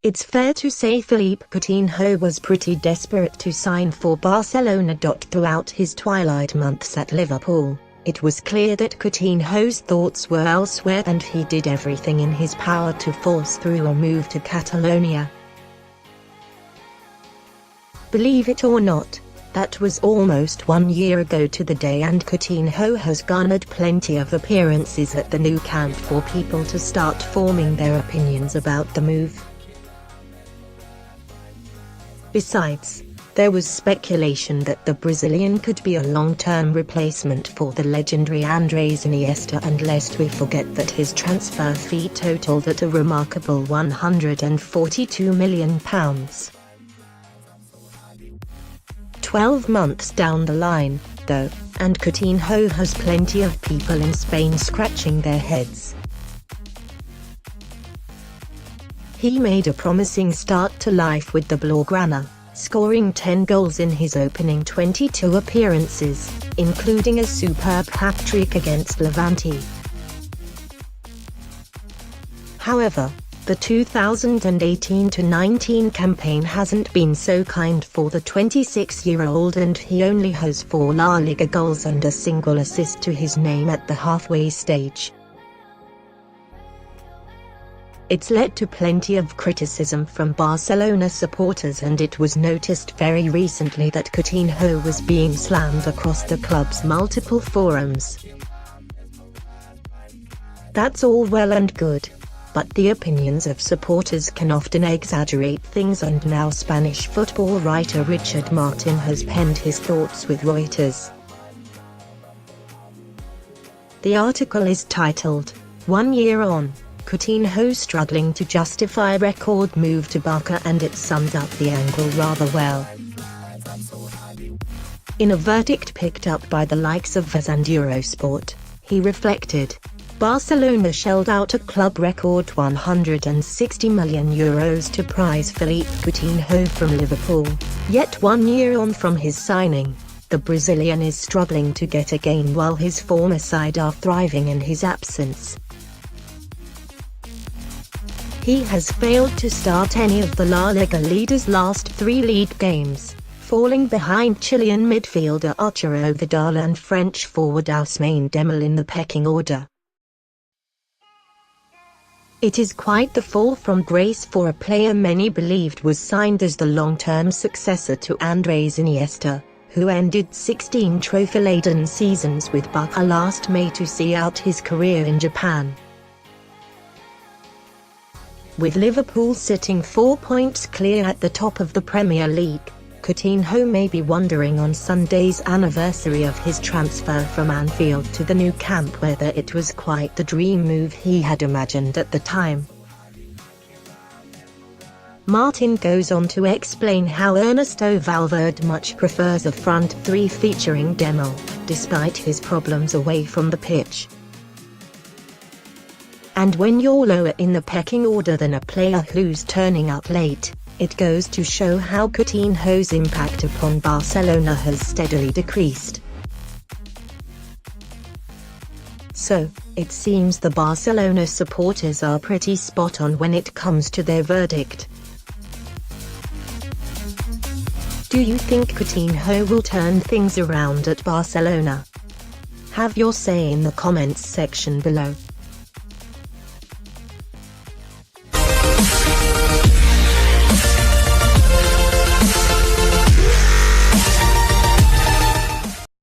It's fair to say Philippe Coutinho was pretty desperate to sign for Barcelona. Throughout his twilight months at Liverpool, it was clear that Coutinho's thoughts were elsewhere, and he did everything in his power to force through a move to Catalonia. Believe it or not, that was almost 1 year ago to the day, and Coutinho has garnered plenty of appearances at the Nou Camp for people to start forming their opinions about the move. Besides, there was speculation that the Brazilian could be a long-term replacement for the legendary Andrés Iniesta, and lest we forget that his transfer fee totaled at a remarkable £142 million. 12 months down the line, though, and Coutinho has plenty of people in Spain scratching their heads. He made a promising start to life with the Blaugrana, scoring 10 goals in his opening 22 appearances, including a superb hat-trick against Levante. However, the 2018-19 campaign hasn't been so kind for the 26-year-old, and he only has 4 La Liga goals and a single assist to his name at the halfway stage. It's led to plenty of criticism from Barcelona supporters, and it was noticed very recently that Coutinho was being slammed across the club's multiple forums. That's all well and good, but the opinions of supporters can often exaggerate things, and now Spanish football writer Richard Martin has penned his thoughts with Reuters. The article is titled, "1 Year On, Coutinho Struggling to Justify Record Move to Barca," and it sums up the angle rather well. In a verdict picked up by the likes of Viz and Eurosport, he reflected, "Barcelona shelled out a club record €160 million to prize Philippe Coutinho from Liverpool, yet 1 year on from his signing, the Brazilian is struggling to get a gain while his former side are thriving in his absence. He has failed to start any of the La Liga leaders' last 3 league games, falling behind Chilean midfielder Arturo Vidal and French forward Ousmane Dembele in the pecking order. It is quite the fall from grace for a player many believed was signed as the long-term successor to Andrés Iniesta, who ended 16 trophy-laden seasons with Barca last May to see out his career in Japan. With Liverpool sitting 4 points clear at the top of the Premier League, Coutinho may be wondering on Sunday's anniversary of his transfer from Anfield to the Nou Camp whether it was quite the dream move he had imagined at the time. Martin goes on to explain how Ernesto Valverde much prefers a front 3 featuring Dembele, despite his problems away from the pitch. And when you're lower in the pecking order than a player who's turning up late, it goes to show how Coutinho's impact upon Barcelona has steadily decreased. So, it seems the Barcelona supporters are pretty spot on when it comes to their verdict. Do you think Coutinho will turn things around at Barcelona? Have your say in the comments section below.